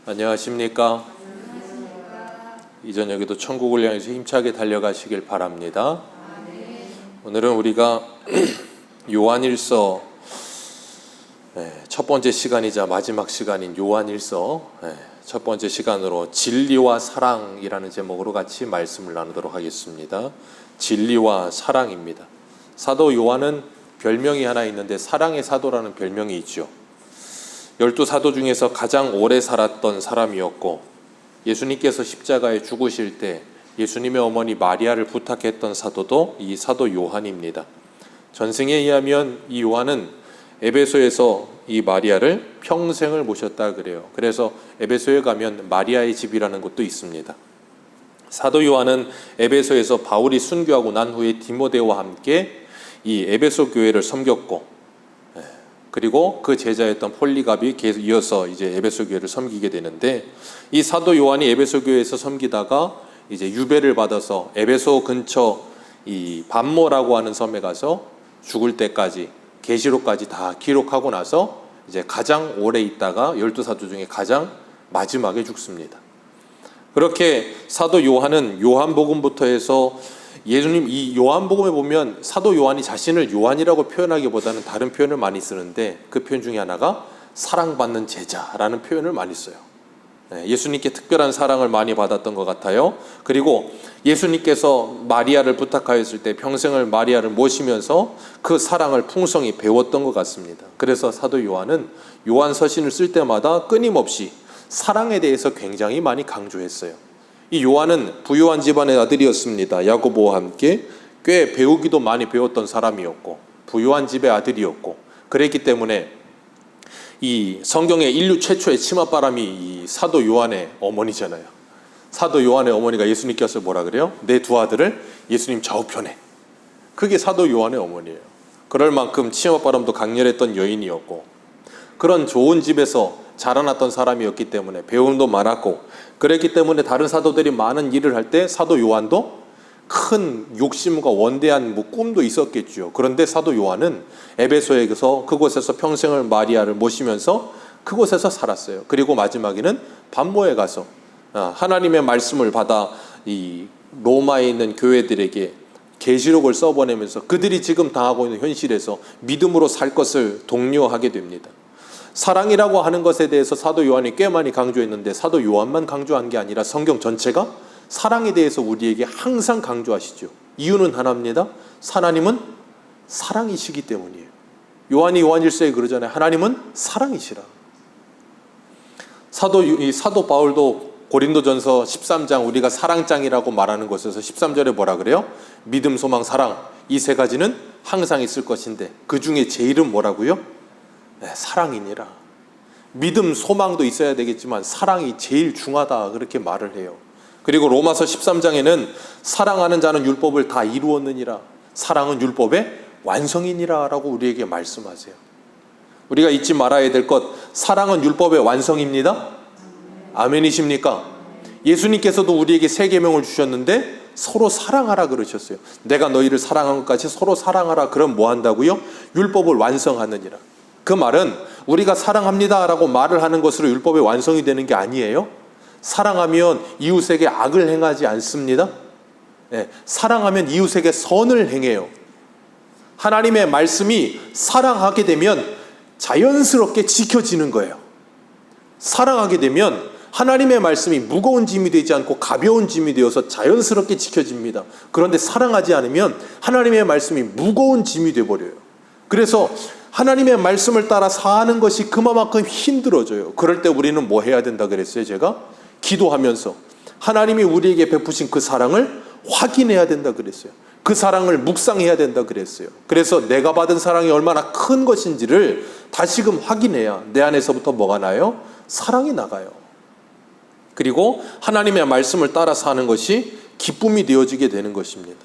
안녕하십니까? 이 저녁에도 천국을 향해서 힘차게 달려가시길 바랍니다. 오늘은 우리가 요한일서 첫 번째 시간이자 마지막 시간인 요한일서 첫 번째 시간으로 진리와 사랑이라는 제목으로 같이 말씀을 나누도록 하겠습니다. 진리와 사랑입니다. 사도 요한은 별명이 하나 있는데 사랑의 사도라는 별명이 있죠. 12사도 중에서 가장 오래 살았던 사람이었고, 예수님께서 십자가에 죽으실 때 예수님의 어머니 마리아를 부탁했던 사도도 이 사도 요한입니다. 전승에 의하면 이 요한은 에베소에서 이 마리아를 평생을 모셨다 그래요. 그래서 에베소에 가면 마리아의 집이라는 곳도 있습니다. 사도 요한은 에베소에서 바울이 순교하고 난 후에 디모데와 함께 이 에베소 교회를 섬겼고, 그리고 그 제자였던 폴리갑이 계속 이어서 이제 에베소 교회를 섬기게 되는데, 이 사도 요한이 에베소 교회에서 섬기다가 이제 유배를 받아서 에베소 근처 이 밤모라고 하는 섬에 가서 죽을 때까지 계시록까지 다 기록하고 나서 이제 가장 오래 있다가 12사도 중에 가장 마지막에 죽습니다. 그렇게 사도 요한은 요한복음부터 해서 예수님 이 요한복음에 보면 사도 요한이 자신을 요한이라고 표현하기보다는 다른 표현을 많이 쓰는데, 그 표현 중에 하나가 사랑받는 제자라는 표현을 많이 써요. 예수님께 특별한 사랑을 많이 받았던 것 같아요. 그리고 예수님께서 마리아를 부탁하였을 때 평생을 마리아를 모시면서 그 사랑을 풍성히 배웠던 것 같습니다. 그래서 사도 요한은 요한서신을 쓸 때마다 끊임없이 사랑에 대해서 굉장히 많이 강조했어요. 이 요한은 부유한 집안의 아들이었습니다. 야고보와 함께 꽤 배우기도 많이 배웠던 사람이었고 부유한 집의 아들이었고, 그랬기 때문에 이 성경의 인류 최초의 치맛바람이 이 사도 요한의 어머니잖아요. 사도 요한의 어머니가 예수님께서 뭐라 그래요? 내 두 아들을 예수님 좌우편에. 그게 사도 요한의 어머니예요. 그럴 만큼 치맛바람도 강렬했던 여인이었고, 그런 좋은 집에서 자라났던 사람이었기 때문에 배움도 많았고, 그랬기 때문에 다른 사도들이 많은 일을 할 때 사도 요한도 큰 욕심과 원대한 꿈도 있었겠죠. 그런데 사도 요한은 에베소에서 그곳에서 평생을 마리아를 모시면서 그곳에서 살았어요. 그리고 마지막에는 밤모에 가서 하나님의 말씀을 받아 이 로마에 있는 교회들에게 계시록을 써보내면서 그들이 지금 당하고 있는 현실에서 믿음으로 살 것을 독려하게 됩니다. 사랑이라고 하는 것에 대해서 사도 요한이 꽤 많이 강조했는데, 사도 요한만 강조한 게 아니라 성경 전체가 사랑에 대해서 우리에게 항상 강조하시죠. 이유는 하나입니다. 하나님은 사랑이시기 때문이에요. 요한이 요한일서에 그러잖아요. 하나님은 사랑이시라. 사도 바울도 고린도전서 13장, 우리가 사랑장이라고 말하는 곳에서 13절에 뭐라 그래요? 믿음, 소망, 사랑, 이 세 가지는 항상 있을 것인데 그 중에 제일은 뭐라고요? 사랑이니라. 믿음, 소망도 있어야 되겠지만 사랑이 제일 중하다, 그렇게 말을 해요. 그리고 로마서 13장에는 사랑하는 자는 율법을 다 이루었느니라, 사랑은 율법의 완성이니라 라고 우리에게 말씀하세요. 우리가 잊지 말아야 될 것, 사랑은 율법의 완성입니다. 아멘이십니까? 예수님께서도 우리에게 세 계명을 주셨는데 서로 사랑하라 그러셨어요. 내가 너희를 사랑한 것까지 서로 사랑하라. 그럼 뭐 한다고요? 율법을 완성하느니라. 그 말은 우리가 사랑합니다 라고 말을 하는 것으로 율법의 완성이 되는 게 아니에요. 사랑하면 이웃에게 악을 행하지 않습니다. 사랑하면 이웃에게 선을 행해요. 하나님의 말씀이 사랑하게 되면 자연스럽게 지켜지는 거예요. 사랑하게 되면 하나님의 말씀이 무거운 짐이 되지 않고 가벼운 짐이 되어서 자연스럽게 지켜집니다. 그런데 사랑하지 않으면 하나님의 말씀이 무거운 짐이 되어버려요. 그래서 하나님의 말씀을 따라 사는 것이 그만큼 힘들어져요. 그럴 때 우리는 뭐 해야 된다 그랬어요? 제가 기도하면서 하나님이 우리에게 베푸신 그 사랑을 확인해야 된다 그랬어요. 그 사랑을 묵상해야 된다 그랬어요. 그래서 내가 받은 사랑이 얼마나 큰 것인지를 다시금 확인해야 내 안에서부터 뭐가 나요? 사랑이 나가요. 그리고 하나님의 말씀을 따라 사는 것이 기쁨이 되어지게 되는 것입니다.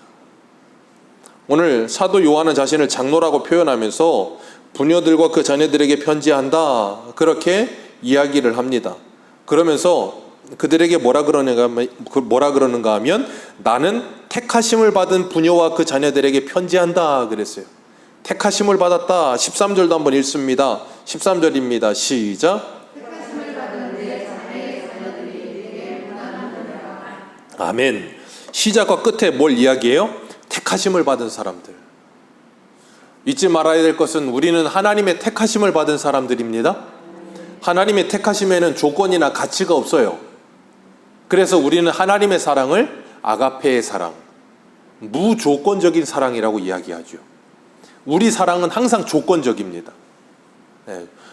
오늘 사도 요한은 자신을 장로라고 표현하면서 부녀들과 그 자녀들에게 편지한다, 그렇게 이야기를 합니다. 그러면서 그들에게 뭐라 그러는가 하면 나는 택하심을 받은 부녀와 그 자녀들에게 편지한다 그랬어요. 택하심을 받았다. 13절도 한번 읽습니다. 13절입니다. 시작. 택하심을 받은 내 자녀의 아멘. 시작과 끝에 뭘 이야기해요? 택하심을 받은 사람들. 잊지 말아야 될 것은 우리는 하나님의 택하심을 받은 사람들입니다. 하나님의 택하심에는 조건이나 가치가 없어요. 그래서 우리는 하나님의 사랑을 아가페의 사랑, 무조건적인 사랑이라고 이야기하죠. 우리 사랑은 항상 조건적입니다.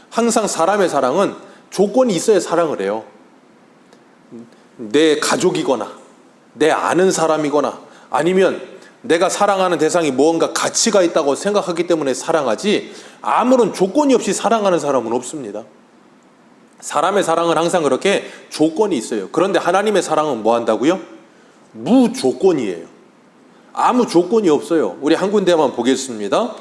항상 사람의 사랑은 조건이 있어야 사랑을 해요. 내 가족이거나 내 아는 사람이거나 아니면 내가 사랑하는 대상이 무언가 가치가 있다고 생각하기 때문에 사랑하지, 아무런 조건이 없이 사랑하는 사람은 없습니다. 사람의 사랑은 항상 그렇게 조건이 있어요. 그런데 하나님의 사랑은 뭐 한다고요? 무조건이에요. 아무 조건이 없어요. 우리 한 군데만 보겠습니다.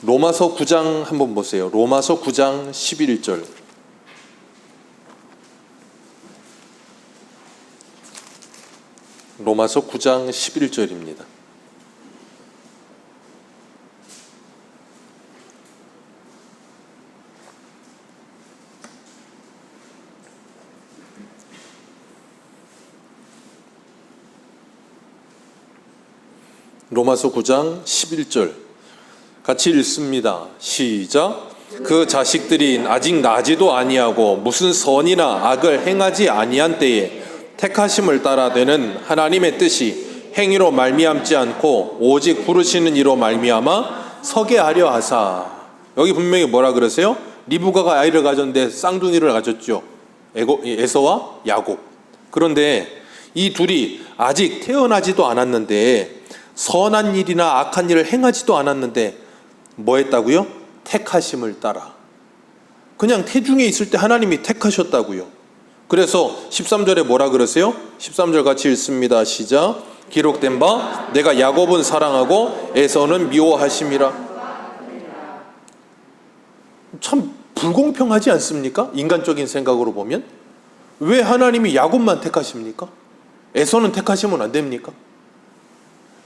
로마서 9장 한번 보세요. 로마서 9장 11절. 로마서 9장 11절입니다. 로마서 9장 11절 같이 읽습니다. 시작. 그 자식들이 아직 나지도 아니하고 무슨 선이나 악을 행하지 아니한 때에 택하심을 따라 되는 하나님의 뜻이 행위로 말미암지 않고 오직 부르시는 이로 말미암아 서게 하려 하사. 여기 분명히 뭐라 그러세요? 리브가가 아이를 가졌는데 쌍둥이를 가졌죠. 에서와 야곱. 그런데 이 둘이 아직 태어나지도 않았는데, 선한 일이나 악한 일을 행하지도 않았는데 뭐 했다고요? 택하심을 따라. 그냥 태중에 있을 때 하나님이 택하셨다고요. 그래서 13절에 뭐라 그러세요? 13절 같이 읽습니다. 시작. 기록된 바 내가 야곱은 사랑하고 에서는 미워하심이라. 참 불공평하지 않습니까? 인간적인 생각으로 보면. 왜 하나님이 야곱만 택하십니까? 에서는 택하시면 안 됩니까?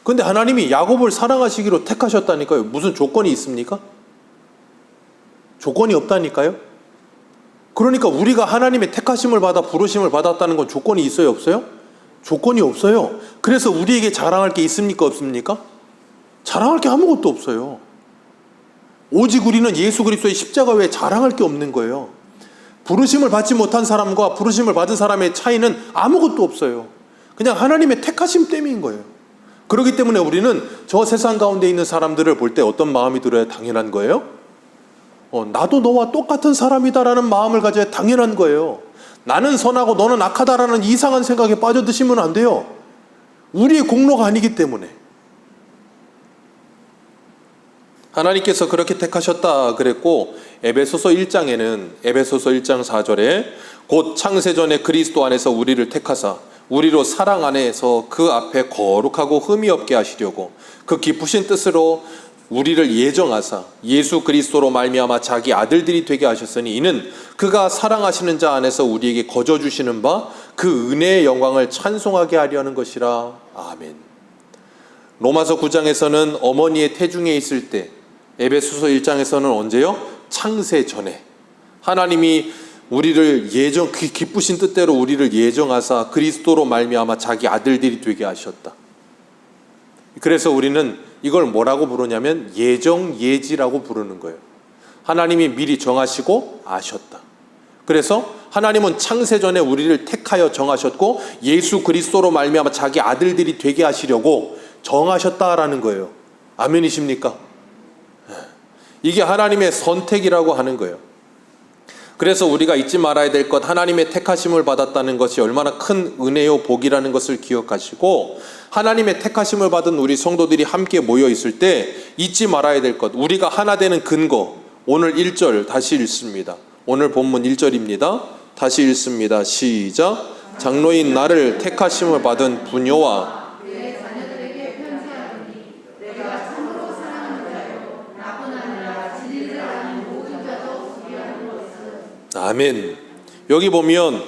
근데 하나님이 야곱을 사랑하시기로 택하셨다니까요. 무슨 조건이 있습니까? 조건이 없다니까요. 그러니까 우리가 하나님의 택하심을 받아 부르심을 받았다는 건 조건이 있어요, 없어요? 조건이 없어요. 그래서 우리에게 자랑할 게 있습니까, 없습니까? 자랑할 게 아무것도 없어요. 오직 우리는 예수 그리스도의 십자가 외에 자랑할 게 없는 거예요. 부르심을 받지 못한 사람과 부르심을 받은 사람의 차이는 아무것도 없어요. 그냥 하나님의 택하심 때문인 거예요. 그렇기 때문에 우리는 저 세상 가운데 있는 사람들을 볼 때 어떤 마음이 들어야 당연한 거예요? 나도 너와 똑같은 사람이다라는 마음을 가져야 당연한 거예요. 나는 선하고 너는 악하다라는 이상한 생각에 빠져드시면 안 돼요. 우리의 공로가 아니기 때문에. 하나님께서 그렇게 택하셨다 그랬고, 에베소서 1장에는 에베소서 1장 4절에 곧 창세전에 그리스도 안에서 우리를 택하사 우리로 사랑 안에서 그 앞에 거룩하고 흠이 없게 하시려고 그 기쁘신 뜻으로 우리를 예정하사 예수 그리스도로 말미암아 자기 아들들이 되게 하셨으니 이는 그가 사랑하시는 자 안에서 우리에게 거저 주시는 바 그 은혜의 영광을 찬송하게 하려는 것이라. 아멘. 로마서 9장에서는 어머니의 태중에 있을 때, 에베소서 1장에서는 언제요? 창세 전에 하나님이 우리를 그 기쁘신 뜻대로 우리를 예정하사 그리스도로 말미암아 자기 아들들이 되게 하셨다. 그래서 우리는 이걸 뭐라고 부르냐면 예정예지라고 부르는 거예요. 하나님이 미리 정하시고 아셨다. 그래서 하나님은 창세전에 우리를 택하여 정하셨고 예수 그리스도로 말미암아 자기 아들들이 되게 하시려고 정하셨다라는 거예요. 아멘이십니까? 이게 하나님의 선택이라고 하는 거예요. 그래서 우리가 잊지 말아야 될 것, 하나님의 택하심을 받았다는 것이 얼마나 큰 은혜요 복이라는 것을 기억하시고, 하나님의 택하심을 받은 우리 성도들이 함께 모여 있을 때 잊지 말아야 될 것, 우리가 하나 되는 근거, 오늘 1절 다시 읽습니다. 오늘 본문 1절입니다. 다시 읽습니다. 시작. 장로인 나를 택하심을 받은 부녀와 아멘. 여기 보면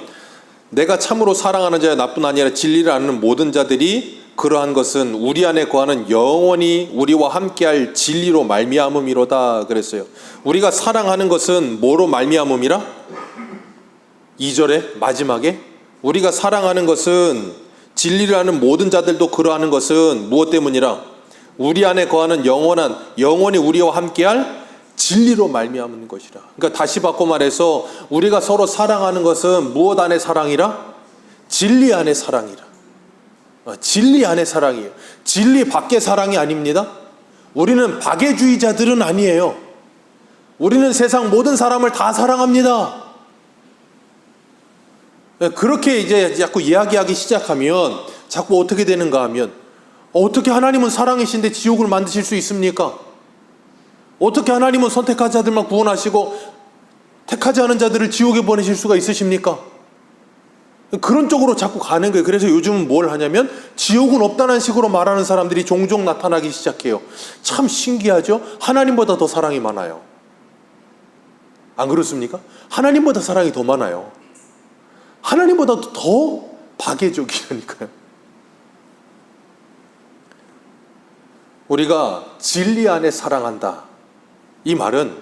내가 참으로 사랑하는 자야 나뿐 아니라 진리를 아는 모든 자들이 그러한 것은 우리 안에 거하는 영원히 우리와 함께할 진리로 말미암음이로다 그랬어요. 우리가 사랑하는 것은 뭐로 말미암음이라? 2절에 마지막에 우리가 사랑하는 것은 진리를 아는 모든 자들도 그러하는 것은 무엇 때문이라? 우리 안에 거하는 영원히 우리와 함께할 진리로 말미암은 것이라. 그러니까 다시 바꿔 말해서 우리가 서로 사랑하는 것은 무엇 안의 사랑이라? 진리 안의 사랑이라. 진리 안의 사랑이에요. 진리 밖의 사랑이 아닙니다. 우리는 박애주의자들은 아니에요. 우리는 세상 모든 사람을 다 사랑합니다. 그렇게 이제 자꾸 이야기하기 시작하면 자꾸 어떻게 되는가 하면, 어떻게 하나님은 사랑이신데 지옥을 만드실 수 있습니까? 어떻게 하나님은 선택한 자들만 구원하시고 택하지 않은 자들을 지옥에 보내실 수가 있으십니까? 그런 쪽으로 자꾸 가는 거예요. 그래서 요즘은 뭘 하냐면 지옥은 없다는 식으로 말하는 사람들이 종종 나타나기 시작해요. 참 신기하죠? 하나님보다 더 사랑이 많아요. 안 그렇습니까? 하나님보다 사랑이 더 많아요. 하나님보다 더 박애적이라니까요. 우리가 진리 안에 사랑한다, 이 말은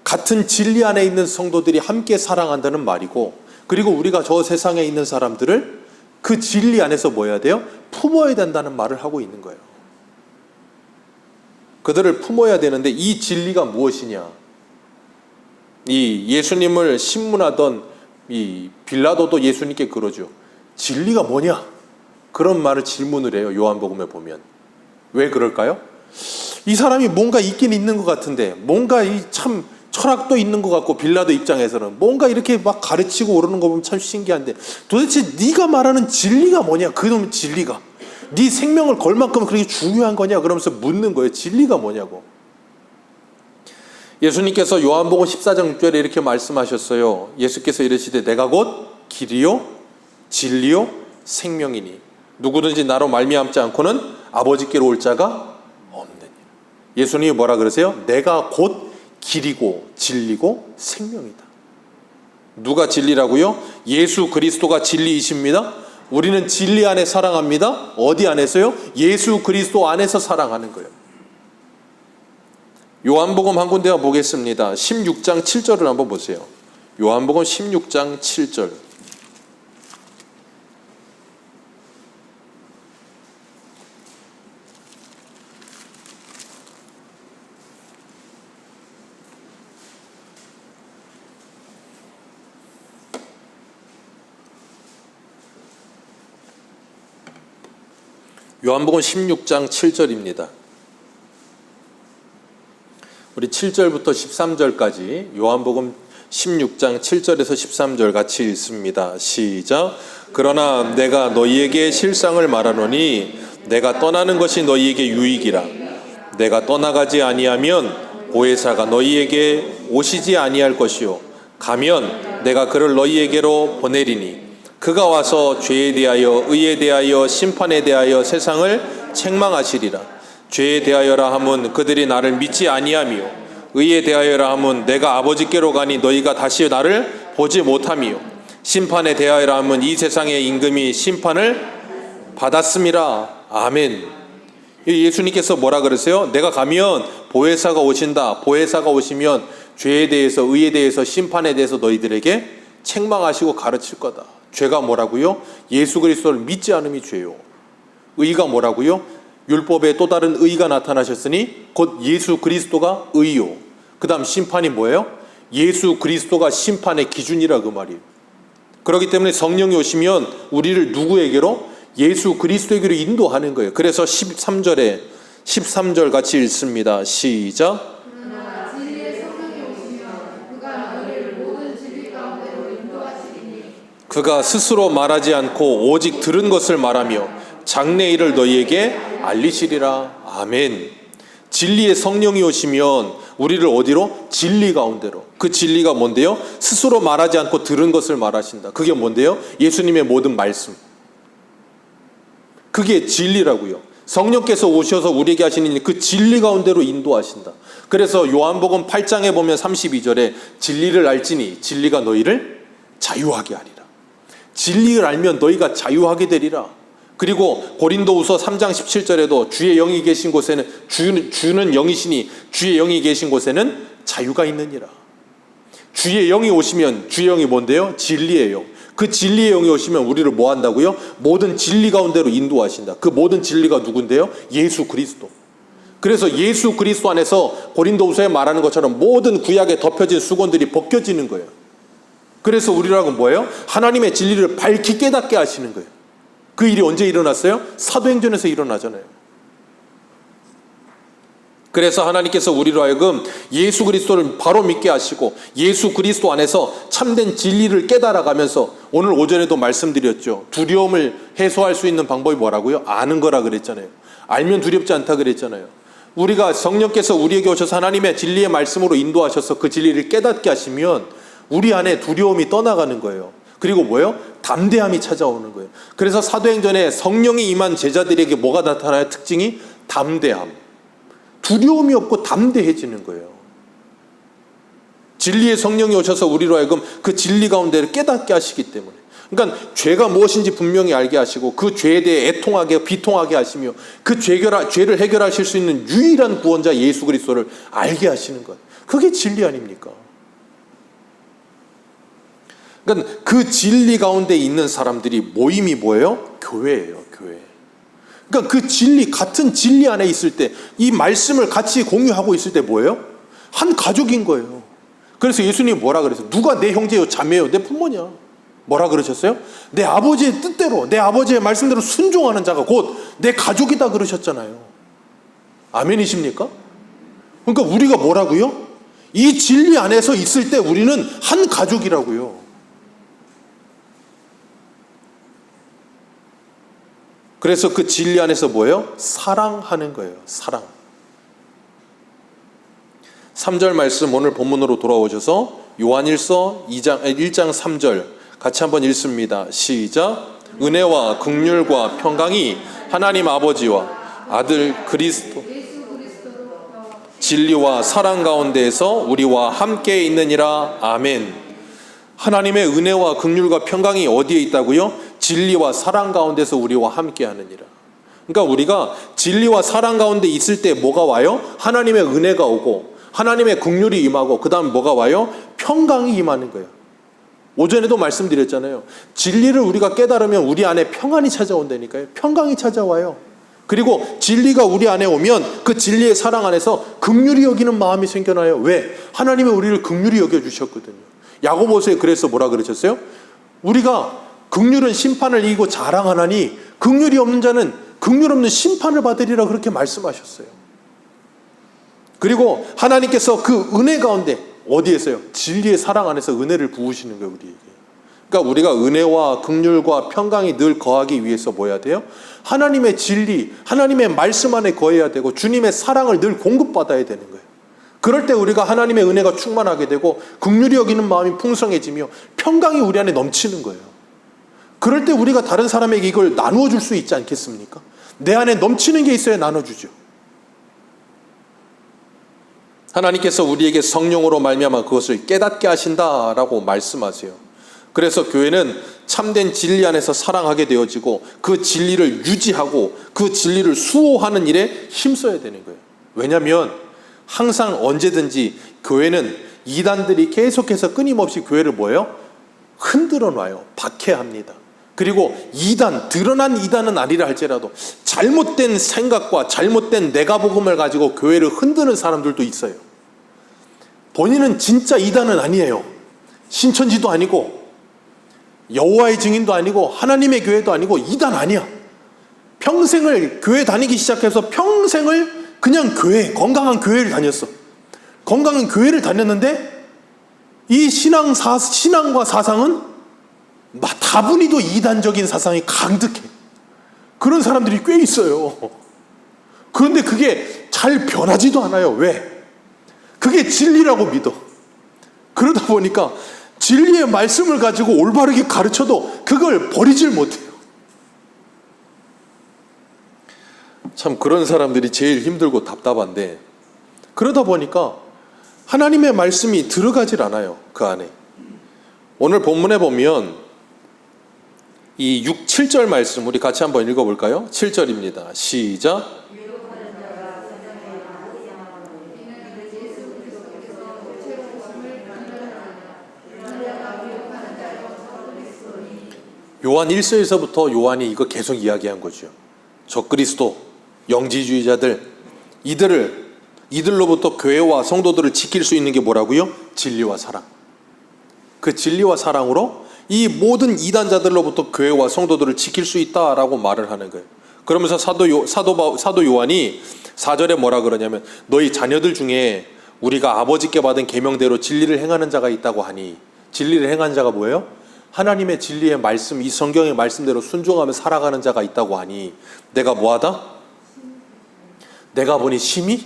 같은 진리 안에 있는 성도들이 함께 사랑한다는 말이고, 그리고 우리가 저 세상에 있는 사람들을 그 진리 안에서 뭐 해야 돼요? 품어야 된다는 말을 하고 있는 거예요. 그들을 품어야 되는데 이 진리가 무엇이냐? 이 예수님을 신문하던 이 빌라도도 예수님께 그러죠. 진리가 뭐냐? 그런 말을 질문을 해요. 요한복음에 보면. 왜 그럴까요? 이 사람이 뭔가 있긴 있는 것 같은데, 뭔가 이 참 철학도 있는 것 같고, 빌라도 입장에서는 뭔가 이렇게 막 가르치고 오르는 거 보면 참 신기한데, 도대체 네가 말하는 진리가 뭐냐? 그놈 진리가 네 생명을 걸 만큼 그렇게 중요한 거냐? 그러면서 묻는 거예요. 진리가 뭐냐고. 예수님께서 요한복음 14장 6절에 이렇게 말씀하셨어요. 예수께서 이르시되 내가 곧 길이요 진리요 생명이니 누구든지 나로 말미암지 않고는 아버지께로 올 자가 없느니라. 예수님이 뭐라 그러세요? 내가 곧 길이고 진리고 생명이다. 누가 진리라고요? 예수 그리스도가 진리이십니다. 우리는 진리 안에 사랑합니다. 어디 안에서요? 예수 그리스도 안에서 사랑하는 거예요. 요한복음 한 군데 보겠습니다. 16장 7절을 한번 보세요. 요한복음 16장 7절. 요한복음 16장 7절입니다. 우리 7절부터 13절까지 요한복음 16장 7절에서 13절 같이 읽습니다. 시작. 그러나 내가 너희에게 실상을 말하노니 내가 떠나는 것이 너희에게 유익이라. 내가 떠나가지 아니하면 보혜사가 너희에게 오시지 아니할 것이요 가면 내가 그를 너희에게로 보내리니 그가 와서 죄에 대하여 의에 대하여 심판에 대하여 세상을 책망하시리라. 죄에 대하여라 함은 그들이 나를 믿지 아니하며 의에 대하여라 함은 내가 아버지께로 가니 너희가 다시 나를 보지 못하며 심판에 대하여라 함은 이 세상의 임금이 심판을 받았음이라. 아멘. 예수님께서 뭐라 그러세요? 내가 가면 보혜사가 오신다. 보혜사가 오시면 죄에 대해서 의에 대해서 심판에 대해서 너희들에게 책망하시고 가르칠 거다. 죄가 뭐라고요? 예수 그리스도를 믿지 않음이 죄요. 의가 뭐라고요? 율법에 또 다른 의가 나타나셨으니 곧 예수 그리스도가 의요. 그 다음 심판이 뭐예요? 예수 그리스도가 심판의 기준이라 그 말이에요. 그렇기 때문에 성령이 오시면 우리를 누구에게로? 예수 그리스도에게로 인도하는 거예요. 그래서 13절 같이 읽습니다. 시작. 그가 스스로 말하지 않고 오직 들은 것을 말하며 장래 일을 너희에게 알리시리라. 아멘. 진리의 성령이 오시면 우리를 어디로? 진리 가운데로. 그 진리가 뭔데요? 스스로 말하지 않고 들은 것을 말하신다. 그게 뭔데요? 예수님의 모든 말씀. 그게 진리라고요. 성령께서 오셔서 우리에게 하시는 그 진리 가운데로 인도하신다. 그래서 요한복음 8장에 보면 32절에 진리를 알지니 진리가 너희를 자유하게 하리라. 진리를 알면 너희가 자유하게 되리라. 그리고 고린도후서 3장 17절에도 주의 영이 계신 곳에는 주는 영이시니 주의 영이 계신 곳에는 자유가 있느니라. 주의 영이 오시면 주의 영이 뭔데요? 진리예요. 그 진리의 영이 오시면 우리를 뭐 한다고요? 모든 진리 가운데로 인도하신다. 그 모든 진리가 누군데요? 예수 그리스도. 그래서 예수 그리스도 안에서 고린도후서에 말하는 것처럼 모든 구약에 덮여진 수건들이 벗겨지는 거예요. 그래서 우리라고 뭐예요? 하나님의 진리를 밝히 깨닫게 하시는 거예요. 그 일이 언제 일어났어요? 사도행전에서 일어나잖아요. 그래서 하나님께서 우리로 하여금 예수 그리스도를 바로 믿게 하시고 예수 그리스도 안에서 참된 진리를 깨달아가면서 오늘 오전에도 말씀드렸죠. 두려움을 해소할 수 있는 방법이 뭐라고요? 아는 거라 그랬잖아요. 알면 두렵지 않다 그랬잖아요. 우리가 성령께서 우리에게 오셔서 하나님의 진리의 말씀으로 인도하셔서 그 진리를 깨닫게 하시면 우리 안에 두려움이 떠나가는 거예요. 그리고 뭐예요? 담대함이 찾아오는 거예요. 그래서 사도행전에 성령이 임한 제자들에게 뭐가 나타나요? 특징이 담대함. 두려움이 없고 담대해지는 거예요. 진리의 성령이 오셔서 우리로 하여금 그 진리 가운데를 깨닫게 하시기 때문에. 그러니까 죄가 무엇인지 분명히 알게 하시고 그 죄에 대해 애통하게 비통하게 하시며 그 죄를 해결하실 수 있는 유일한 구원자 예수 그리스도를 알게 하시는 것. 그게 진리 아닙니까? 그러니까 그 진리 가운데 있는 사람들이 모임이 뭐예요? 교회예요. 교회. 그러니까 그 진리, 같은 진리 안에 있을 때 이 말씀을 같이 공유하고 있을 때 뭐예요? 한 가족인 거예요. 그래서 예수님이 뭐라 그랬어요? 누가 내 형제요 자매요 내 부모냐? 뭐라 그러셨어요? 내 아버지의 뜻대로 내 아버지의 말씀대로 순종하는 자가 곧 내 가족이다 그러셨잖아요. 아멘이십니까? 그러니까 우리가 뭐라고요? 이 진리 안에서 있을 때 우리는 한 가족이라고요. 그래서 그 진리 안에서 뭐예요? 사랑하는 거예요. 사랑. 3절 말씀 오늘 본문으로 돌아오셔서 요한일서 1장 3절 같이 한번 읽습니다. 시작. 은혜와 긍휼과 평강이 하나님 아버지와 아들 그리스도 진리와 사랑 가운데에서 우리와 함께 있느니라. 아멘. 하나님의 은혜와 긍휼과 평강이 어디에 있다고요? 진리와 사랑 가운데서 우리와 함께 하느니라. 그러니까 우리가 진리와 사랑 가운데 있을 때 뭐가 와요? 하나님의 은혜가 오고 하나님의 긍휼이 임하고 그 다음 뭐가 와요? 평강이 임하는 거예요. 오전에도 말씀드렸잖아요. 진리를 우리가 깨달으면 우리 안에 평안이 찾아온다니까요. 평강이 찾아와요. 그리고 진리가 우리 안에 오면 그 진리의 사랑 안에서 긍휼히 여기는 마음이 생겨나요. 왜? 하나님이 우리를 긍휼히 여겨주셨거든요. 야고보서에 그래서 뭐라 그러셨어요? 우리가 긍휼은 심판을 이기고 자랑하나니 긍휼이 없는 자는 긍휼 없는 심판을 받으리라 그렇게 말씀하셨어요. 그리고 하나님께서 그 은혜 가운데 어디에서요? 진리의 사랑 안에서 은혜를 부으시는 거예요, 우리에게. 그러니까 우리가 은혜와 긍휼과 평강이 늘 거하기 위해서 뭐 해야 돼요? 하나님의 진리, 하나님의 말씀 안에 거해야 되고 주님의 사랑을 늘 공급받아야 되는 거예요. 그럴 때 우리가 하나님의 은혜가 충만하게 되고 긍휼히 여기는 마음이 풍성해지며 평강이 우리 안에 넘치는 거예요. 그럴 때 우리가 다른 사람에게 이걸 나누어 줄 수 있지 않겠습니까? 내 안에 넘치는 게 있어야 나눠주죠. 하나님께서 우리에게 성령으로 말미암아 그것을 깨닫게 하신다라고 말씀하세요. 그래서 교회는 참된 진리 안에서 사랑하게 되어지고 그 진리를 유지하고 그 진리를 수호하는 일에 힘써야 되는 거예요. 왜냐하면 항상 언제든지 교회는 이단들이 계속해서 끊임없이 교회를 뭐예요? 흔들어 놔요. 박해합니다. 그리고 이단, 드러난 이단은 아니라 할지라도 잘못된 생각과 잘못된 내가복음을 가지고 교회를 흔드는 사람들도 있어요. 본인은 진짜 이단은 아니에요. 신천지도 아니고 여호와의 증인도 아니고 하나님의 교회도 아니고 이단 아니야. 평생을 교회 다니기 시작해서 평생을 그냥 교회, 건강한 교회를 다녔어. 건강한 교회를 다녔는데 이 신앙과 사상은 다분히도 이단적인 사상이 강득해. 그런 사람들이 꽤 있어요. 그런데 그게 잘 변하지도 않아요. 왜? 그게 진리라고 믿어. 그러다 보니까 진리의 말씀을 가지고 올바르게 가르쳐도 그걸 버리질 못해요. 참 그런 사람들이 제일 힘들고 답답한데 그러다 보니까 하나님의 말씀이 들어가질 않아요. 그 안에. 오늘 본문에 보면 이 6, 7절 말씀 우리 같이 한번 읽어볼까요? 7절입니다. 시작. 요한 1서에서부터 요한이 이거 계속 이야기한 거죠. 적그리스도, 영지주의자들, 이들로부터 교회와 성도들을 지킬 수 있는 게 뭐라고요? 진리와 사랑. 그 진리와 사랑으로 이 모든 이단자들로부터 교회와 성도들을 지킬 수 있다라고 말을 하는 거예요. 그러면서 사도 요한이 4절에 뭐라 그러냐면, 너희 자녀들 중에 우리가 아버지께 받은 계명대로 진리를 행하는 자가 있다고 하니, 진리를 행하는 자가 뭐예요? 하나님의 진리의 말씀, 이 성경의 말씀대로 순종하며 살아가는 자가 있다고 하니, 내가 뭐하다? 내가 보니 심히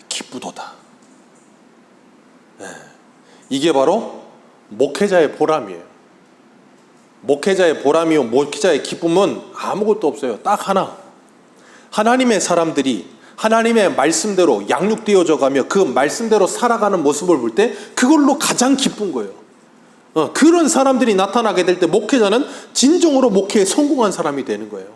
기쁘도다. 이게 바로 목회자의 보람이에요. 목회자의 보람이요, 목회자의 기쁨은 아무것도 없어요. 딱 하나, 하나님의 사람들이 하나님의 말씀대로 양육되어져 가며 그 말씀대로 살아가는 모습을 볼 때 그걸로 가장 기쁜 거예요. 그런 사람들이 나타나게 될 때 목회자는 진정으로 목회에 성공한 사람이 되는 거예요.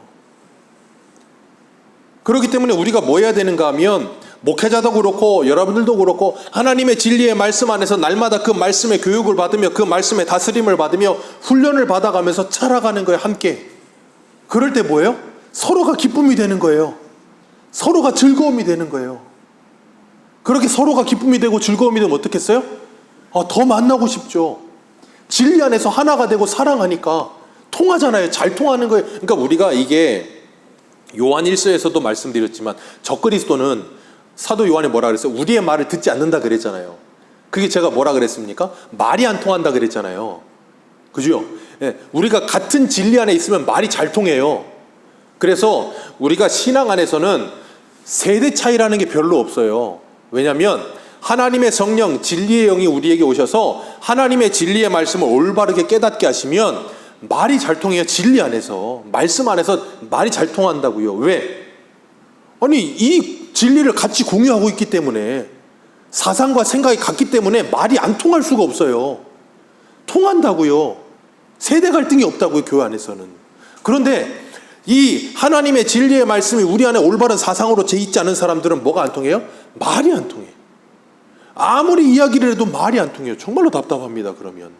그렇기 때문에 우리가 뭐 해야 되는가 하면, 목회자도 그렇고 여러분들도 그렇고 하나님의 진리의 말씀 안에서 날마다 그 말씀의 교육을 받으며 그 말씀의 다스림을 받으며 훈련을 받아가면서 자라가는 거예요, 함께. 그럴 때 뭐예요? 서로가 기쁨이 되는 거예요. 서로가 즐거움이 되는 거예요. 그렇게 서로가 기쁨이 되고 즐거움이 되면 어떻겠어요? 더 만나고 싶죠. 진리 안에서 하나가 되고 사랑하니까 통하잖아요. 잘 통하는 거예요. 그러니까 우리가 이게 요한 1서에서도 말씀드렸지만, 적그리스도는 사도 요한이 뭐라 그랬어요? 우리의 말을 듣지 않는다 그랬잖아요. 그게 제가 뭐라 그랬습니까? 말이 안 통한다 그랬잖아요. 그죠? 예, 우리가 같은 진리 안에 있으면 말이 잘 통해요. 그래서 우리가 신앙 안에서는 세대 차이라는 게 별로 없어요. 왜냐하면 하나님의 성령, 진리의 영이 우리에게 오셔서 하나님의 진리의 말씀을 올바르게 깨닫게 하시면 말이 잘 통해요. 진리 안에서, 말씀 안에서 말이 잘 통한다고요. 왜? 아니, 이 진리를 같이 공유하고 있기 때문에, 사상과 생각이 같기 때문에 말이 안 통할 수가 없어요. 통한다고요. 세대 갈등이 없다고요, 교회 안에서는. 그런데 이 하나님의 진리의 말씀이 우리 안에 올바른 사상으로 재 있지 않은 사람들은 뭐가 안 통해요? 말이 안 통해요. 아무리 이야기를 해도 말이 안 통해요. 정말로 답답합니다, 그러면.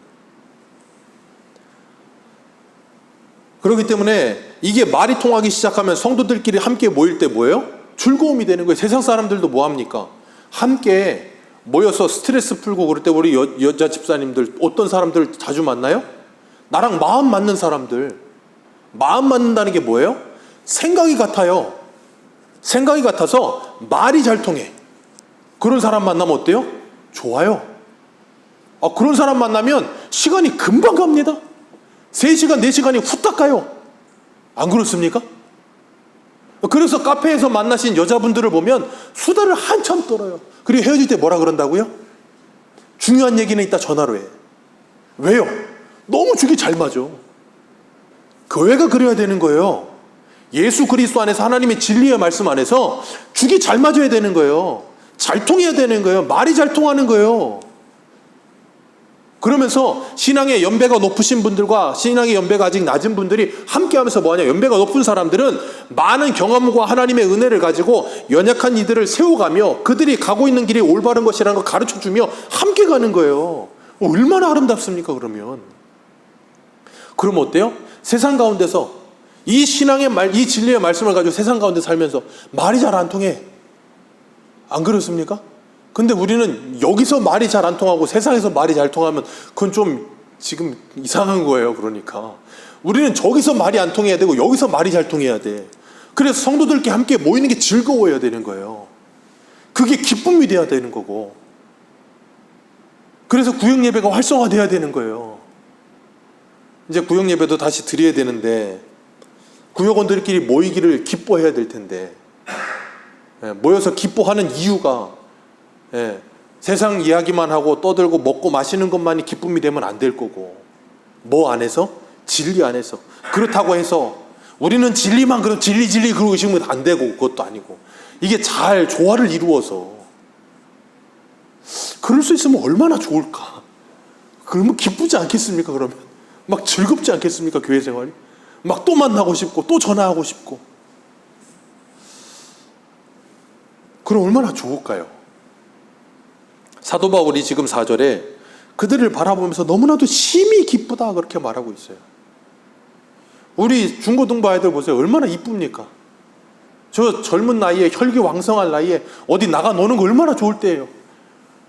그렇기 때문에 이게 말이 통하기 시작하면 성도들끼리 함께 모일 때 뭐예요? 즐거움이 되는 거예요. 세상 사람들도 뭐 합니까? 함께 모여서 스트레스 풀고 그럴 때 우리 여자 집사님들 어떤 사람들 자주 만나요? 나랑 마음 맞는 사람들. 마음 맞는다는 게 뭐예요? 생각이 같아요. 생각이 같아서 말이 잘 통해. 그런 사람 만나면 어때요? 좋아요. 그런 사람 만나면 시간이 금방 갑니다. 3시간, 4시간이 후딱 가요. 안 그렇습니까? 그래서 카페에서 만나신 여자분들을 보면 수다를 한참 떨어요. 그리고 헤어질 때 뭐라 그런다고요? 중요한 얘기는 이따 전화로 해. 왜요? 너무 죽이 잘 맞아. 교회가 그래야 되는 거예요. 예수 그리스도 안에서 하나님의 진리의 말씀 안에서 죽이 잘 맞아야 되는 거예요. 잘 통해야 되는 거예요. 말이 잘 통하는 거예요. 그러면서 신앙의 연배가 높으신 분들과 신앙의 연배가 아직 낮은 분들이 함께하면서 뭐하냐, 연배가 높은 사람들은 많은 경험과 하나님의 은혜를 가지고 연약한 이들을 세워가며 그들이 가고 있는 길이 올바른 것이라는 걸 가르쳐주며 함께 가는 거예요. 얼마나 아름답습니까? 그러면 어때요? 세상 가운데서 이 신앙의 말, 이 진리의 말씀을 가지고 세상 가운데 살면서 말이 잘 안 통해. 안 그렇습니까? 근데 우리는 여기서 말이 잘 안 통하고 세상에서 말이 잘 통하면 그건 좀 지금 이상한 거예요. 그러니까 우리는 저기서 말이 안 통해야 되고 여기서 말이 잘 통해야 돼. 그래서 성도들끼리 함께 모이는 게 즐거워야 되는 거예요. 그게 기쁨이 돼야 되는 거고, 그래서 구역 예배가 활성화돼야 되는 거예요. 이제 구역 예배도 다시 드려야 되는데 구역원들끼리 모이기를 기뻐해야 될 텐데, 모여서 기뻐하는 이유가 세상 이야기만 하고 떠들고 먹고 마시는 것만이 기쁨이 되면 안 될 거고, 뭐 안에서? 진리 안에서. 그렇다고 해서 우리는 진리만 그럼 진리 그러고 있으면 안 되고, 그것도 아니고 이게 잘 조화를 이루어서 그럴 수 있으면 얼마나 좋을까. 그러면 기쁘지 않겠습니까? 그러면 막 즐겁지 않겠습니까? 교회 생활이 막 또 만나고 싶고 또 전화하고 싶고, 그럼 얼마나 좋을까요? 사도 바울이 지금 4절에 그들을 바라보면서 너무나도 심히 기쁘다 그렇게 말하고 있어요. 우리 중고등부 아이들 보세요. 얼마나 이쁩니까? 저 젊은 나이에, 혈기왕성한 나이에 어디 나가 노는 거 얼마나 좋을 때예요.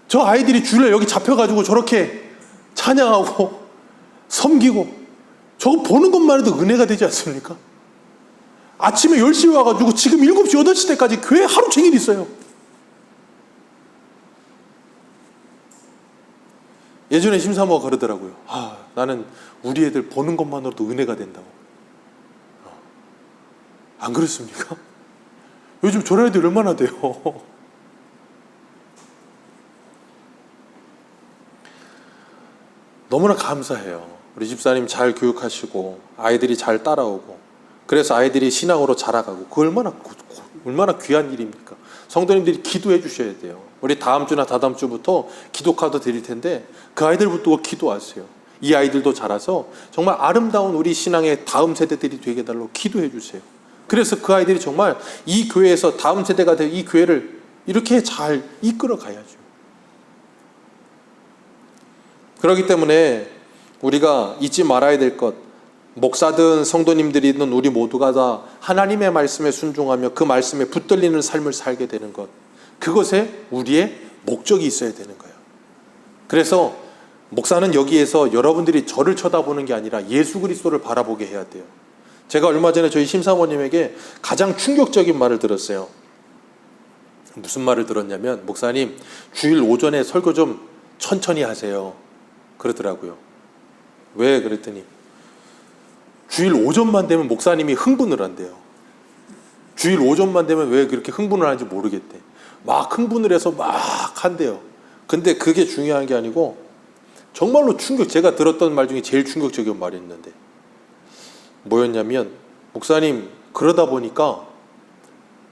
저 아이들이 주일에 여기 잡혀가지고 저렇게 찬양하고 섬기고, 저거 보는 것만 해도 은혜가 되지 않습니까? 아침에 10시에 와가지고 지금 7시, 8시 때까지 교회 하루 종일 있어요. 예전에 심사모가 그러더라고요. 나는 우리 애들 보는 것만으로도 은혜가 된다고. 안 그렇습니까? 요즘 저런 애들 얼마나 돼요? 너무나 감사해요. 우리 집사님 잘 교육하시고 아이들이 잘 따라오고, 그래서 아이들이 신앙으로 자라가고, 그 얼마나 귀한 일입니까? 성도님들이 기도해 주셔야 돼요. 우리 다음 주나 다다음 주부터 기도 카드 드릴 텐데 그 아이들부터 기도하세요. 이 아이들도 자라서 정말 아름다운 우리 신앙의 다음 세대들이 되게 해달라고 기도해 주세요. 그래서 그 아이들이 정말 이 교회에서 다음 세대가 될 이 교회를 이렇게 잘 이끌어 가야죠. 그렇기 때문에 우리가 잊지 말아야 될 것, 목사든 성도님들이든 우리 모두가 다 하나님의 말씀에 순종하며 그 말씀에 붙들리는 삶을 살게 되는 것, 그것에 우리의 목적이 있어야 되는 거예요. 그래서 목사는 여기에서 여러분들이 저를 쳐다보는 게 아니라 예수 그리스도를 바라보게 해야 돼요. 제가 얼마 전에 저희 심사모님에게 가장 충격적인 말을 들었어요. 무슨 말을 들었냐면, 목사님 주일 오전에 설교 좀 천천히 하세요 그러더라고요. 왜 그랬더니 주일 오전만 되면 목사님이 흥분을 한대요. 주일 오전만 되면 왜 그렇게 흥분을 하는지 모르겠대. 막 흥분을 해서 막 한대요. 근데 그게 중요한 게 아니고, 정말로 제가 들었던 말 중에 제일 충격적인 말이 있는데 뭐였냐면, 목사님 그러다 보니까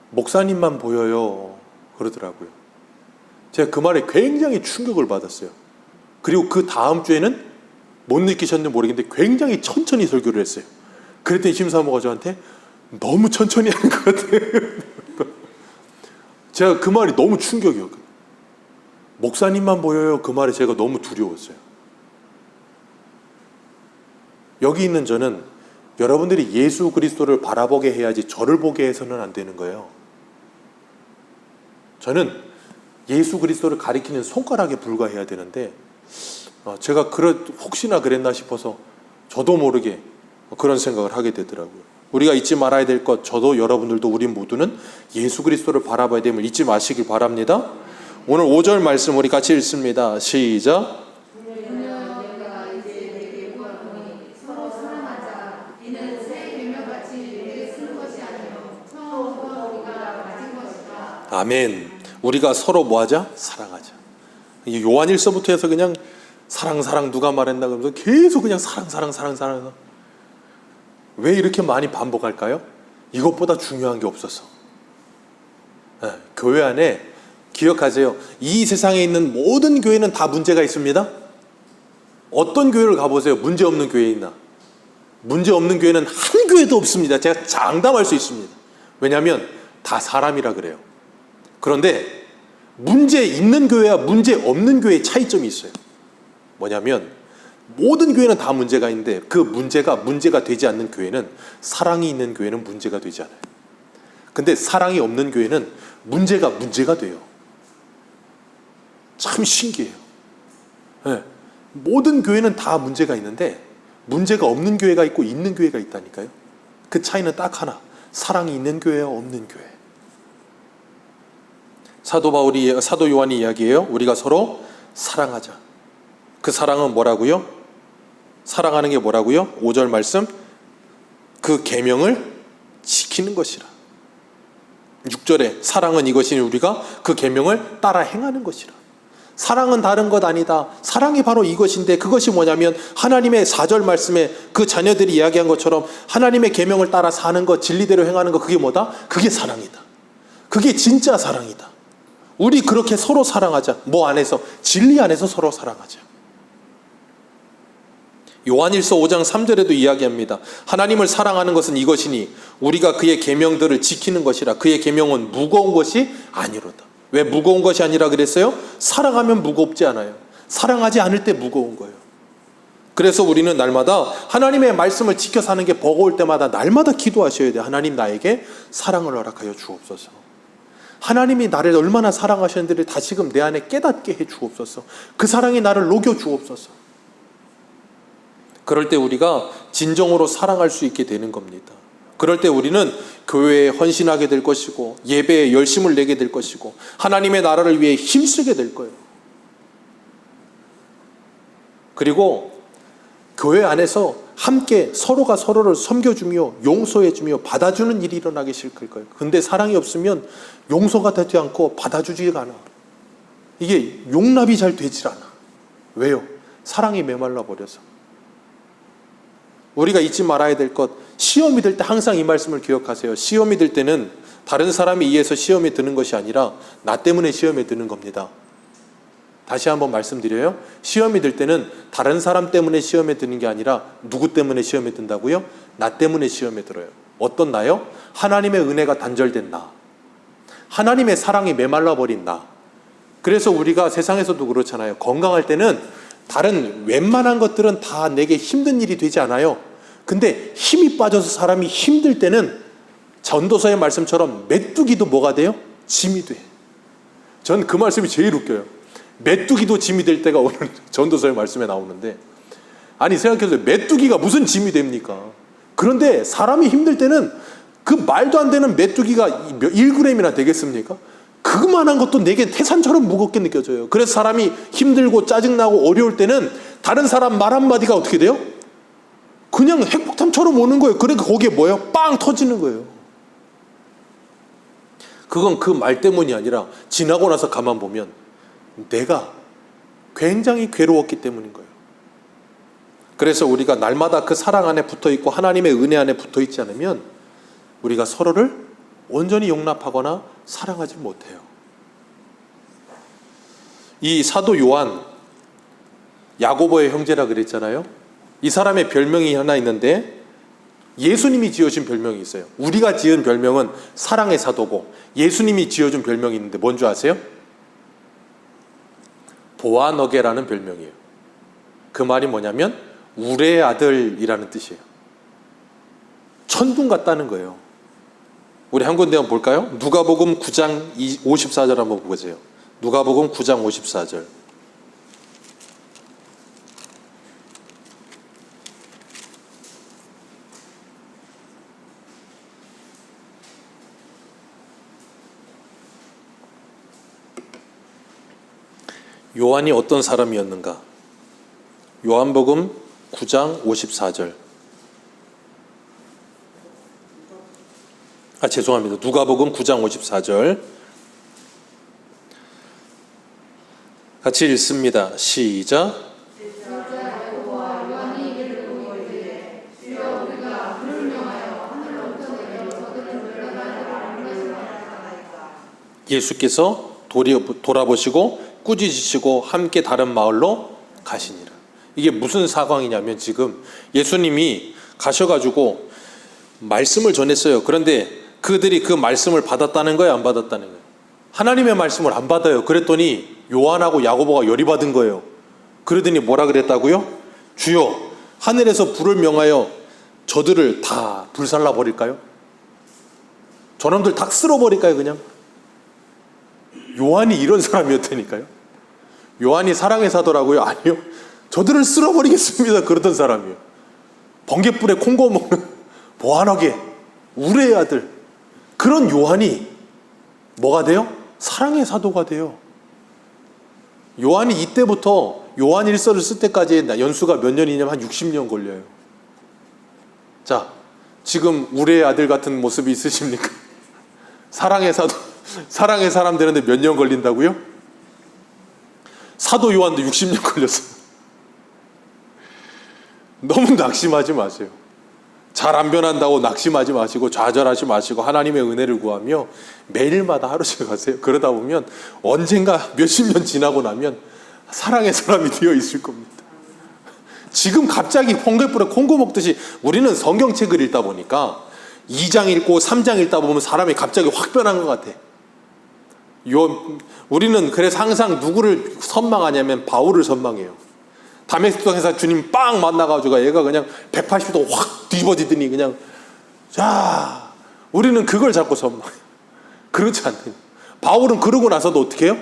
목사님만 보여요 그러더라고요. 제가 그 말에 굉장히 충격을 받았어요. 그리고 그 다음 주에는 못 느끼셨는지 모르겠는데 굉장히 천천히 설교를 했어요. 그랬더니 심사모가 저한테 너무 천천히 하는 것 같아요. 제가 그 말이 너무 충격이었거든요. 목사님만 보여요, 그 말에 제가 너무 두려웠어요. 여기 있는 저는 여러분들이 예수 그리스도를 바라보게 해야지 저를 보게 해서는 안 되는 거예요. 저는 예수 그리스도를 가리키는 손가락에 불과해야 되는데, 제가 혹시나 그랬나 싶어서 저도 모르게 그런 생각을 하게 되더라고요. 우리가 잊지 말아야 될 것, 저도 여러분들도 우리 모두는 예수 그리스도를 바라봐야 됨을 잊지 마시길 바랍니다. 오늘 5절 말씀 우리 같이 읽습니다. 시작. 아멘. 우리가 서로 뭐하자? 사랑하자. 요한일서부터 해서 그냥 사랑 누가 말했나 그러면서 계속 그냥 사랑. 왜 이렇게 많이 반복할까요? 이것보다 중요한 게 없어서. 교회 안에 기억하세요. 이 세상에 있는 모든 교회는 다 문제가 있습니다. 어떤 교회를 가보세요. 문제 없는 교회 있나? 문제 없는 교회는 한 교회도 없습니다. 제가 장담할 수 있습니다. 왜냐하면 다 사람이라 그래요. 그런데 문제 있는 교회와 문제 없는 교회의 차이점이 있어요. 뭐냐면 모든 교회는 다 문제가 있는데 그 문제가 되지 않는 교회는, 사랑이 있는 교회는 문제가 되지 않아요. 근데 사랑이 없는 교회는 문제가 돼요. 참 신기해요. 네. 모든 교회는 다 문제가 있는데 문제가 없는 교회가 있고 있는 교회가 있다니까요. 그 차이는 딱 하나, 사랑이 있는 교회와 없는 교회. 사도 요한이 이야기해요. 우리가 서로 사랑하자. 그 사랑은 뭐라고요? 사랑하는 게 뭐라고요? 5절 말씀, 그 계명을 지키는 것이라. 6절에 사랑은 이것이니 우리가 그 계명을 따라 행하는 것이라. 사랑은 다른 것 아니다. 사랑이 바로 이것인데, 그것이 뭐냐면 하나님의 4절 말씀에 그 자녀들이 이야기한 것처럼 하나님의 계명을 따라 사는 것, 진리대로 행하는 것, 그게 뭐다? 그게 사랑이다. 그게 진짜 사랑이다. 우리 그렇게 서로 사랑하자. 뭐 안에서? 진리 안에서 서로 사랑하자. 요한일서 5장 3절에도 이야기합니다. 하나님을 사랑하는 것은 이것이니 우리가 그의 계명들을 지키는 것이라. 그의 계명은 무거운 것이 아니로다. 왜 무거운 것이 아니라 그랬어요? 사랑하면 무겁지 않아요. 사랑하지 않을 때 무거운 거예요. 그래서 우리는 날마다 하나님의 말씀을 지켜 사는 게 버거울 때마다 날마다 기도하셔야 돼요. 하나님, 나에게 사랑을 허락하여 주옵소서. 하나님이 나를 얼마나 사랑하셨는지를 다시금 내 안에 깨닫게 해 주옵소서. 그 사랑이 나를 녹여 주옵소서. 그럴 때 우리가 진정으로 사랑할 수 있게 되는 겁니다. 그럴 때 우리는 교회에 헌신하게 될 것이고, 예배에 열심을 내게 될 것이고, 하나님의 나라를 위해 힘쓰게 될 거예요. 그리고 교회 안에서 함께 서로가 서로를 섬겨주며 용서해주며 받아주는 일이 일어나기 시작할 거예요. 근데 사랑이 없으면 용서가 되지 않고 받아주지가 않아. 이게 용납이 잘 되질 않아. 왜요? 사랑이 메말라 버려서. 우리가 잊지 말아야 될 것, 시험이 들 때 항상 이 말씀을 기억하세요. 시험이 들 때는 다른 사람에 의해서 시험에 드는 것이 아니라 나 때문에 시험에 드는 겁니다. 다시 한번 말씀드려요. 시험이 들 때는 다른 사람 때문에 시험에 드는 게 아니라 누구 때문에 시험에 든다고요? 나 때문에 시험에 들어요. 어떤 나요? 하나님의 은혜가 단절된 나. 하나님의 사랑이 메말라 버린 나. 그래서 우리가 세상에서도 그렇잖아요. 건강할 때는 다른 웬만한 것들은 다 내게 힘든 일이 되지 않아요. 근데 힘이 빠져서 사람이 힘들 때는 전도서의 말씀처럼 메뚜기도 뭐가 돼요? 짐이 돼. 전 그 말씀이 제일 웃겨요. 메뚜기도 짐이 될 때가 오늘 전도서의 말씀에 나오는데, 아니 생각해보세요. 메뚜기가 무슨 짐이 됩니까? 그런데 사람이 힘들 때는 그 말도 안 되는 메뚜기가 1g이나 되겠습니까? 그만한 것도 내게 태산처럼 무겁게 느껴져요. 그래서 사람이 힘들고 짜증나고 어려울 때는 다른 사람 말 한마디가 어떻게 돼요? 그냥 핵폭탄처럼 오는 거예요. 그러니까 거기에 뭐예요? 빵 터지는 거예요. 그건 그 말 때문이 아니라 지나고 나서 가만 보면 내가 굉장히 괴로웠기 때문인 거예요. 그래서 우리가 날마다 그 사랑 안에 붙어있고 하나님의 은혜 안에 붙어있지 않으면 우리가 서로를 온전히 용납하거나 사랑하지 못해요. 이 사도 요한, 야고보의 형제라 그랬잖아요. 이 사람의 별명이 하나 있는데 예수님이 지어준 별명이 있어요. 우리가 지은 별명은 사랑의 사도고 예수님이 지어준 별명이 있는데 뭔지 아세요? 보아너게라는 별명이에요. 그 말이 뭐냐면 우레의 아들이라는 뜻이에요. 천둥 같다는 거예요. 우리 한 군데 한번 볼까요? 누가복음 9장 54절 한번 보세요. 누가복음 9장 54절. 요한이 어떤 사람이었는가? 요한복음 9장 54절. 죄송합니다. 누가복음 9장 54절. 같이 읽습니다. 시작. 예수께서 돌아보시고 꾸짖으시고 함께 다른 마을로 가시니라. 이게 무슨 상황이냐면 지금 예수님이 가셔가지고 말씀을 전했어요. 그런데 그들이 그 말씀을 받았다는 거예요? 안 받았다는 거예요? 하나님의 말씀을 안 받아요. 그랬더니 요한하고 야고보가 열이 받은 거예요. 그러더니 뭐라 그랬다고요? 주여, 하늘에서 불을 명하여 저들을 다 불살라 버릴까요? 저놈들 다 쓸어 버릴까요 그냥? 요한이 이런 사람이었다니까요. 요한이 사랑의 사도라고요? 아니요. 저들을 쓸어버리겠습니다. 그러던 사람이에요. 번갯불에 콩고 먹는 보안하게 우레의 아들. 그런 요한이 뭐가 돼요? 사랑의 사도가 돼요. 요한이 이때부터 요한 일서를 쓸 때까지 연수가 몇 년이냐면 한 60년 걸려요. 자, 지금 우레의 아들 같은 모습이 있으십니까? 사랑의 사도, 사랑의 사람 되는데 몇 년 걸린다고요? 사도 요한도 60년 걸렸어요. 너무 낙심하지 마세요. 잘 안 변한다고 낙심하지 마시고 좌절하지 마시고 하나님의 은혜를 구하며 매일마다 하루씩 가세요. 그러다 보면 언젠가 몇십 년 지나고 나면 사랑의 사람이 되어 있을 겁니다. 지금 갑자기 번갯불에 콩고 먹듯이 우리는 성경책을 읽다 보니까 2장 읽고 3장 읽다 보면 사람이 갑자기 확 변한 것 같아. 우리는 그래서 항상 누구를 선망하냐면 바울을 선망해요. 다메섹도에서 주님 빵 만나가지고 얘가 그냥 180도 확 뒤집어지더니 그냥, 자, 우리는 그걸 잡고서 그렇지 않대요. 바울은 그러고 나서도 어떻게 해요?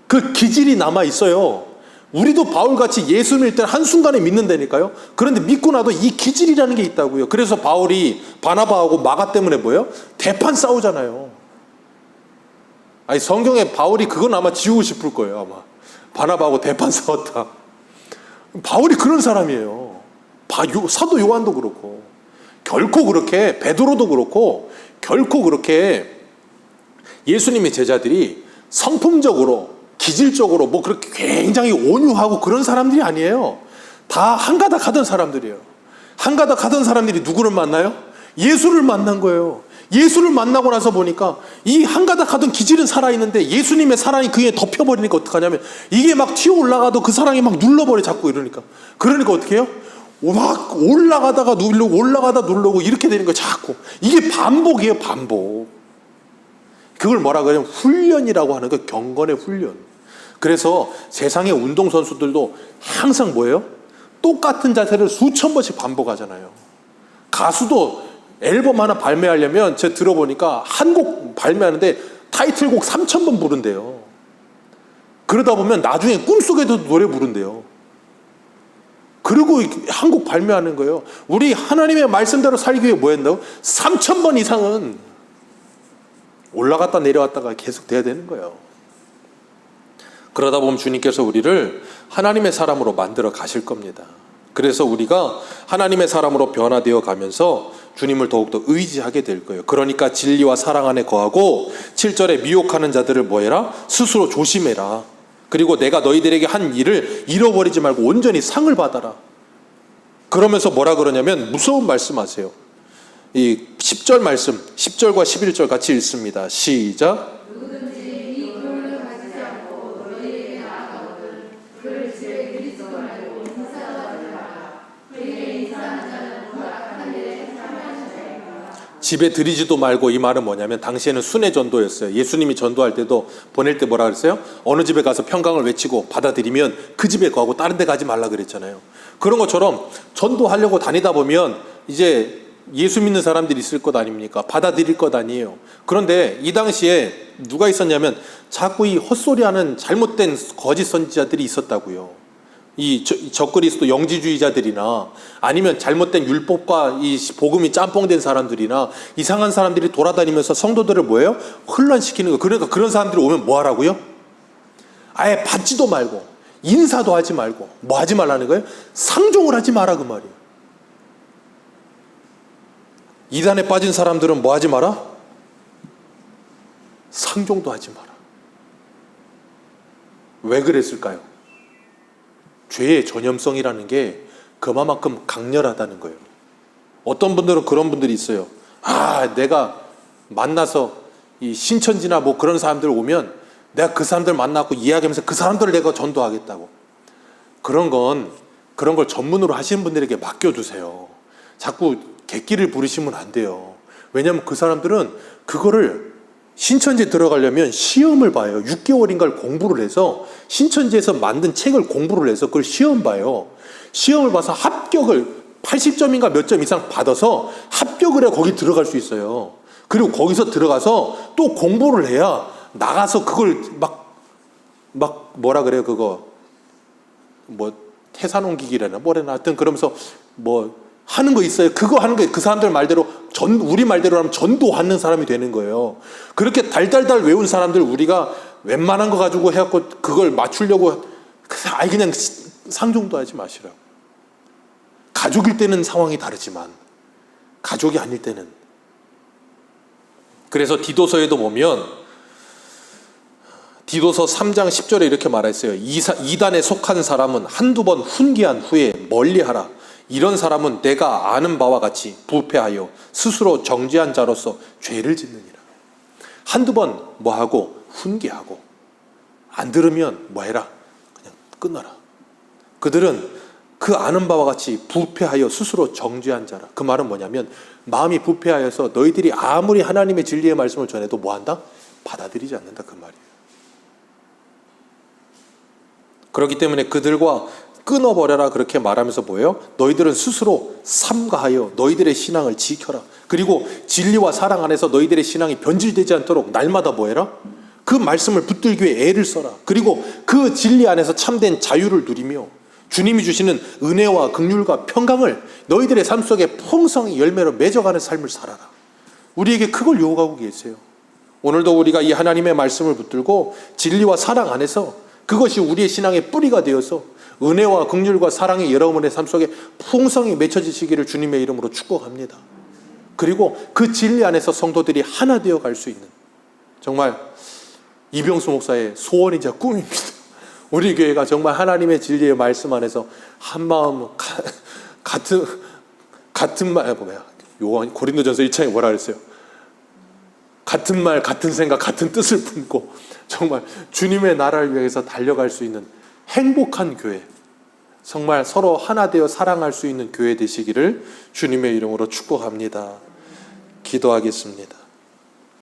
그 기질이 남아 있어요. 우리도 바울같이 예수 믿을 때 한순간에 믿는다니까요. 그런데 믿고 나도 이 기질이라는 게 있다고요. 그래서 바울이 바나바하고 마가 때문에 뭐예요? 대판 싸우잖아요. 아니, 성경에 바울이 그건 아마 지우고 싶을 거예요. 아마 바나바하고 대판 싸웠다. 바울이 그런 사람이에요. 사도 요한도 그렇고, 결코 그렇게, 베드로도 그렇고, 결코 그렇게 예수님의 제자들이 성품적으로, 기질적으로 뭐 그렇게 굉장히 온유하고 그런 사람들이 아니에요. 다 한가닥 하던 사람들이에요. 한가닥 하던 사람들이 누구를 만나요? 예수를 만난 거예요. 예수를 만나고 나서 보니까 이 한가닥 하던 기질은 살아있는데 예수님의 사랑이 그에 덮여버리니까 어떡하냐면, 이게 막 튀어 올라가도 그 사랑이 막 눌러버려, 자꾸 이러니까. 그러니까 어떻게 해요? 막 올라가다가 누르고 올라가다 누르고 이렇게 되는 거예요, 자꾸. 이게 반복이에요, 반복. 그걸 뭐라 그래요? 훈련이라고 하는 거, 경건의 훈련. 그래서 세상의 운동선수들도 항상 뭐예요? 똑같은 자세를 수천 번씩 반복하잖아요. 가수도 앨범 하나 발매하려면 제가 들어보니까 한 곡 발매하는데 타이틀곡 3,000번 부른대요. 그러다 보면 나중에 꿈속에도 노래 부른대요. 그리고 한 곡 발매하는 거예요. 우리 하나님의 말씀대로 살기 위해 뭐 했나요? 3,000번 이상은 올라갔다 내려왔다가 계속 돼야 되는 거예요. 그러다 보면 주님께서 우리를 하나님의 사람으로 만들어 가실 겁니다. 그래서 우리가 하나님의 사람으로 변화되어 가면서 주님을 더욱더 의지하게 될 거예요. 그러니까 진리와 사랑 안에 거하고 7절에 미혹하는 자들을 뭐 해라? 스스로 조심해라. 그리고 내가 너희들에게 한 일을 잃어버리지 말고 온전히 상을 받아라. 그러면서 뭐라 그러냐면 무서운 말씀하세요. 이 10절 말씀, 10절과 11절 같이 읽습니다. 시작. 집에 들이지도 말고, 이 말은 뭐냐면 당시에는 순회 전도였어요. 예수님이 전도할 때도 보낼 때 뭐라 그랬어요? 어느 집에 가서 평강을 외치고 받아들이면 그 집에 가고 다른 데 가지 말라 그랬잖아요. 그런 것처럼 전도하려고 다니다 보면 이제 예수 믿는 사람들이 있을 것 아닙니까? 받아들일 것 아니에요. 그런데 이 당시에 누가 있었냐면 자꾸 이 헛소리하는 잘못된 거짓 선지자들이 있었다고요. 이 적그리스도 영지주의자들이나 아니면 잘못된 율법과 이 복음이 짬뽕된 사람들이나 이상한 사람들이 돌아다니면서 성도들을 뭐예요? 혼란시키는 거. 그러니까 그런 사람들이 오면 뭐 하라고요? 아예 받지도 말고 인사도 하지 말고 뭐 하지 말라는 거예요? 상종을 하지 마라, 그 말이에요. 이단에 빠진 사람들은 뭐 하지 마라? 상종도 하지 마라. 왜 그랬을까요? 죄의 전염성이라는 게 그만큼 강렬하다는 거예요. 어떤 분들은 그런 분들이 있어요. 내가 만나서 이 신천지나 뭐 그런 사람들 오면 내가 그 사람들 만나고 이야기하면서 그 사람들을 내가 전도하겠다고. 그런 걸 전문으로 하시는 분들에게 맡겨두세요. 자꾸 객기를 부리시면 안 돼요. 왜냐하면 그 사람들은 그거를 신천지에 들어가려면 시험을 봐요. 6개월인가를 공부를 해서 신천지에서 만든 책을 공부를 해서 그걸 시험 봐요. 시험을 봐서 합격을 80점인가 몇 점 이상 받아서 합격을 해야 거기 들어갈 수 있어요. 그리고 거기서 들어가서 또 공부를 해야 나가서 그걸 막 뭐라 그래요? 그거 뭐 태산 옮기기라나 뭐래나 하여튼 그러면서 뭐 하는 거 있어요. 그거 하는 게 그 사람들 말대로 우리 말대로 하면 전도하는 사람이 되는 거예요. 그렇게 달달달 외운 사람들 우리가 웬만한 거 가지고 해갖고 그걸 맞추려고 그냥 상종도 하지 마시라고. 가족일 때는 상황이 다르지만 가족이 아닐 때는. 그래서 디도서에도 보면 디도서 3장 10절에 이렇게 말했어요. 이단에 속한 사람은 한두 번 훈계한 후에 멀리하라. 이런 사람은 내가 아는 바와 같이 부패하여 스스로 정죄한 자로서 죄를 짓느니라. 한두 번 뭐하고 훈계하고 안 들으면 뭐해라? 그냥 끊어라. 그들은 그 아는 바와 같이 부패하여 스스로 정죄한 자라. 그 말은 뭐냐면 마음이 부패하여서 너희들이 아무리 하나님의 진리의 말씀을 전해도 뭐한다? 받아들이지 않는다, 그 말이에요. 그렇기 때문에 그들과 끊어버려라 그렇게 말하면서 뭐예요? 너희들은 스스로 삼가하여 너희들의 신앙을 지켜라. 그리고 진리와 사랑 안에서 너희들의 신앙이 변질되지 않도록 날마다 뭐해라? 그 말씀을 붙들기 위해 애를 써라. 그리고 그 진리 안에서 참된 자유를 누리며 주님이 주시는 은혜와 긍휼과 평강을 너희들의 삶 속에 풍성히 열매로 맺어가는 삶을 살아라. 우리에게 그걸 요구하고 계세요. 오늘도 우리가 이 하나님의 말씀을 붙들고 진리와 사랑 안에서 그것이 우리의 신앙의 뿌리가 되어서 은혜와 긍휼과 사랑이 여러분의 삶 속에 풍성히 맺혀지시기를 주님의 이름으로 축복합니다. 그리고 그 진리 안에서 성도들이 하나 되어 갈 수 있는, 정말 이병수 목사의 소원이자 꿈입니다. 우리 교회가 정말 하나님의 진리의 말씀 안에서 한마음 같은 말, 요한 고린도전서 1장에 뭐라 그랬어요? 같은 말, 같은 생각, 같은 뜻을 품고 정말 주님의 나라를 위해서 달려갈 수 있는 행복한 교회, 정말 서로 하나 되어 사랑할 수 있는 교회 되시기를 주님의 이름으로 축복합니다. 기도하겠습니다.